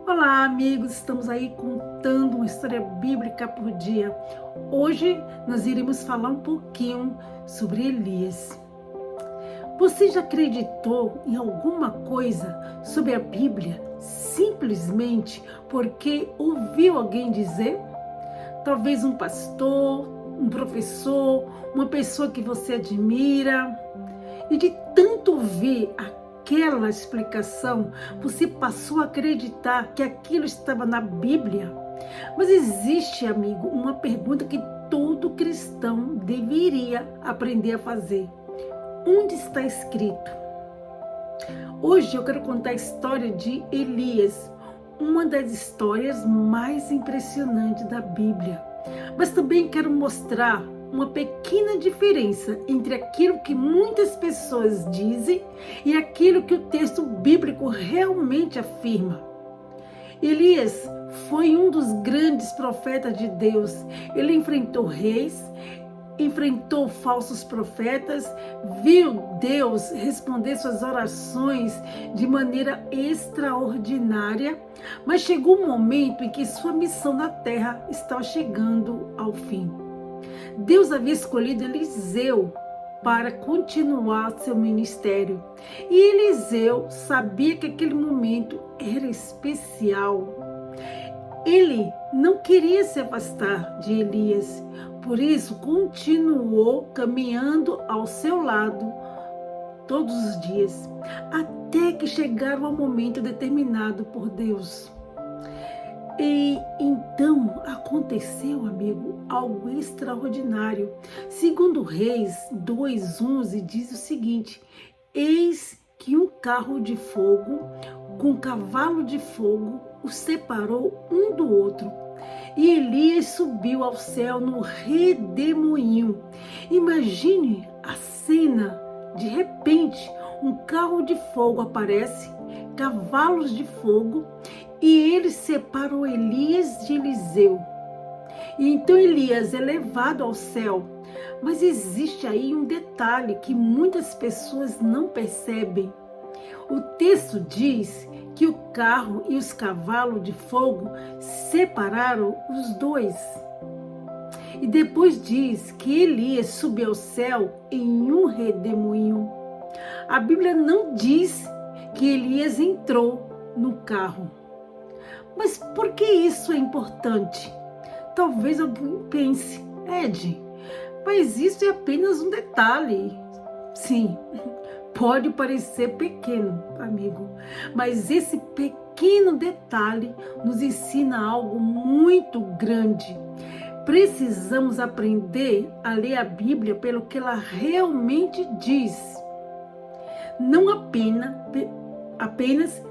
Olá, amigos, estamos aí contando uma história bíblica por dia. Hoje nós iremos falar um pouquinho sobre Elias. Você já acreditou em alguma coisa sobre a Bíblia simplesmente porque ouviu alguém dizer? Talvez um pastor, um professor, uma pessoa que você admira. E de tanto ouvir aquela explicação, você passou a acreditar que aquilo estava na Bíblia. Mas existe, amigo, uma pergunta que todo cristão deveria aprender a fazer. Onde está escrito? Hoje eu quero contar a história de Elias, uma das histórias mais impressionantes da Bíblia. Mas também quero mostrar uma pequena diferença entre aquilo que muitas pessoas dizem e aquilo que o texto bíblico realmente afirma. Elias foi um dos grandes profetas de Deus. Ele enfrentou reis, enfrentou falsos profetas, viu Deus responder suas orações de maneira extraordinária, mas chegou um momento em que sua missão na terra estava chegando ao fim. Deus havia escolhido Eliseu para continuar seu ministério. E Eliseu sabia que aquele momento era especial. Ele não queria se afastar de Elias, por isso continuou caminhando ao seu lado todos os dias, até que chegaram ao momento determinado por Deus. E então aconteceu, amigo, algo extraordinário. Segundo Reis 2:11 diz o seguinte: eis que um carro de fogo com cavalo de fogo os separou um do outro. E Elias subiu ao céu no redemoinho. Imagine a cena. De repente, um carro de fogo aparece, cavalos de fogo, e eles separam Elias de Eliseu. E então Elias é levado ao céu. Mas existe aí um detalhe que muitas pessoas não percebem. O texto diz que o carro e os cavalos de fogo separaram os dois. E depois diz que Elias subiu ao céu em um redemoinho. A Bíblia não diz que Elias entrou no carro. Mas por que isso é importante? Talvez alguém pense, Ed, mas isso é apenas um detalhe. Sim, pode parecer pequeno, amigo, mas esse pequeno detalhe nos ensina algo muito grande. Precisamos aprender a ler a Bíblia pelo que ela realmente diz, não apenas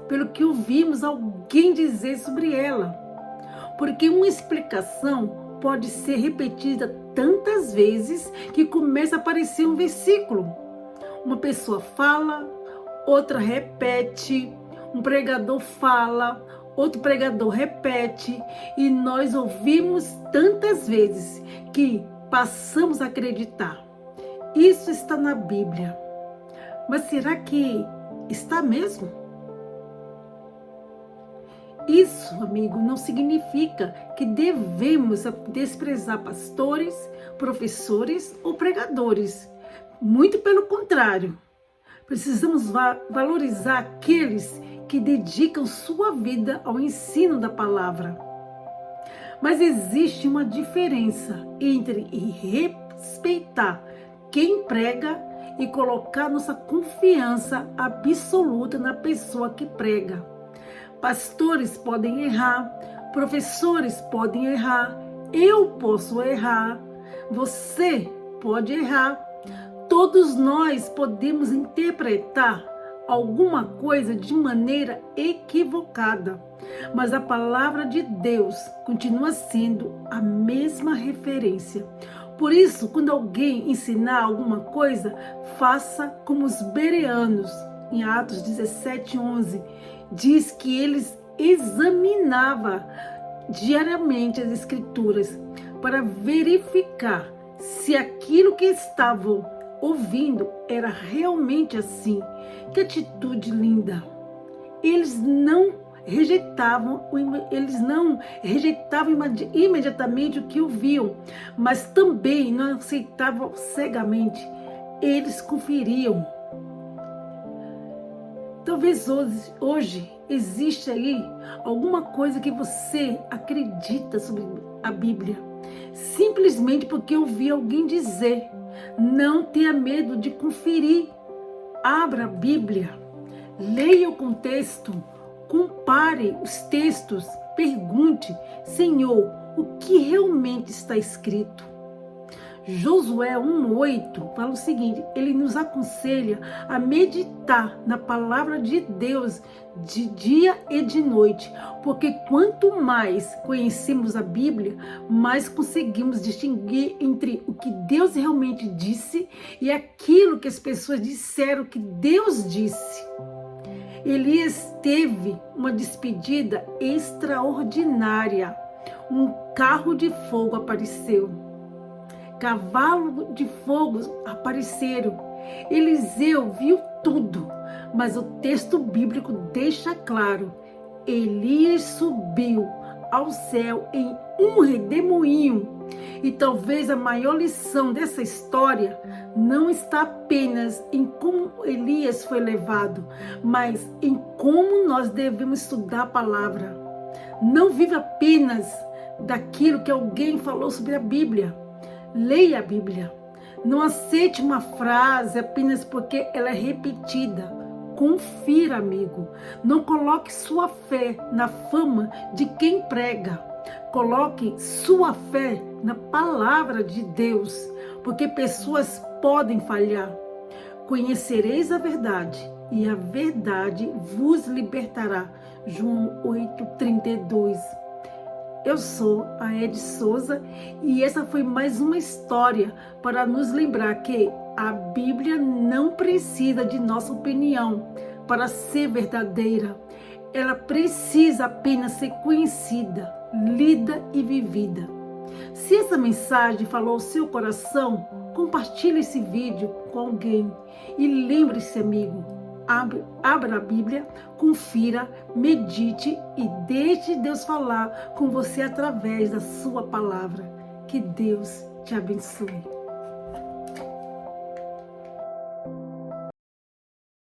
pelo que ouvimos alguém dizer sobre ela, porque uma explicação pode ser repetida tantas vezes que começa a parecer um versículo. Uma pessoa fala, outra repete, um pregador fala, outro pregador repete, e nós ouvimos tantas vezes que passamos a acreditar. Isso está na Bíblia. Mas será que está mesmo? Isso, amigo, não significa que devemos desprezar pastores, professores ou pregadores. Muito pelo contrário. Precisamos valorizar aqueles que dedicam sua vida ao ensino da palavra. Mas existe uma diferença entre respeitar quem prega e colocar nossa confiança absoluta na pessoa que prega. Pastores podem errar, professores podem errar, eu posso errar, você pode errar. Todos nós podemos interpretar alguma coisa de maneira equivocada, mas a palavra de Deus continua sendo a mesma referência. Por isso, quando alguém ensinar alguma coisa, faça como os bereanos. Em Atos 17:11, diz que eles examinavam diariamente as Escrituras para verificar se aquilo que estavam ouvindo era realmente assim. Que atitude linda! Eles não eles não rejeitavam imediatamente o que ouviam, mas também não aceitavam cegamente. Eles conferiam. Talvez hoje existe aí alguma coisa que você acredita sobre a Bíblia, simplesmente porque ouviu alguém dizer. Não tenha medo de conferir. Abra a Bíblia, leia o contexto, compare os textos, pergunte: Senhor, o que realmente está escrito? Josué 1:8 fala o seguinte: ele nos aconselha a meditar na palavra de Deus de dia e de noite, porque quanto mais conhecemos a Bíblia, mais conseguimos distinguir entre o que Deus realmente disse e aquilo que as pessoas disseram que Deus disse. Elias teve uma despedida extraordinária. Um carro de fogo apareceu. Cavalo de fogo apareceram. Eliseu viu tudo, mas o texto bíblico deixa claro: Elias subiu ao céu em um redemoinho. E talvez a maior lição dessa história não está apenas em como Elias foi levado, mas em como nós devemos estudar a palavra. Não viva apenas daquilo que alguém falou sobre a Bíblia. Leia a Bíblia. Não aceite uma frase apenas porque ela é repetida. Confira, amigo. Não coloque sua fé na fama de quem prega. Coloque sua fé na palavra de Deus, porque pessoas podem falhar. Conhecereis a verdade, e a verdade vos libertará. João 8:32. Eu sou a Ed Souza e essa foi mais uma história para nos lembrar que a Bíblia não precisa de nossa opinião para ser verdadeira. Ela precisa apenas ser conhecida, lida e vivida. Se essa mensagem falou ao seu coração, compartilhe esse vídeo com alguém. E lembre-se, amigo, abra a Bíblia, confira, medite e deixe Deus falar com você através da sua palavra. Que Deus te abençoe.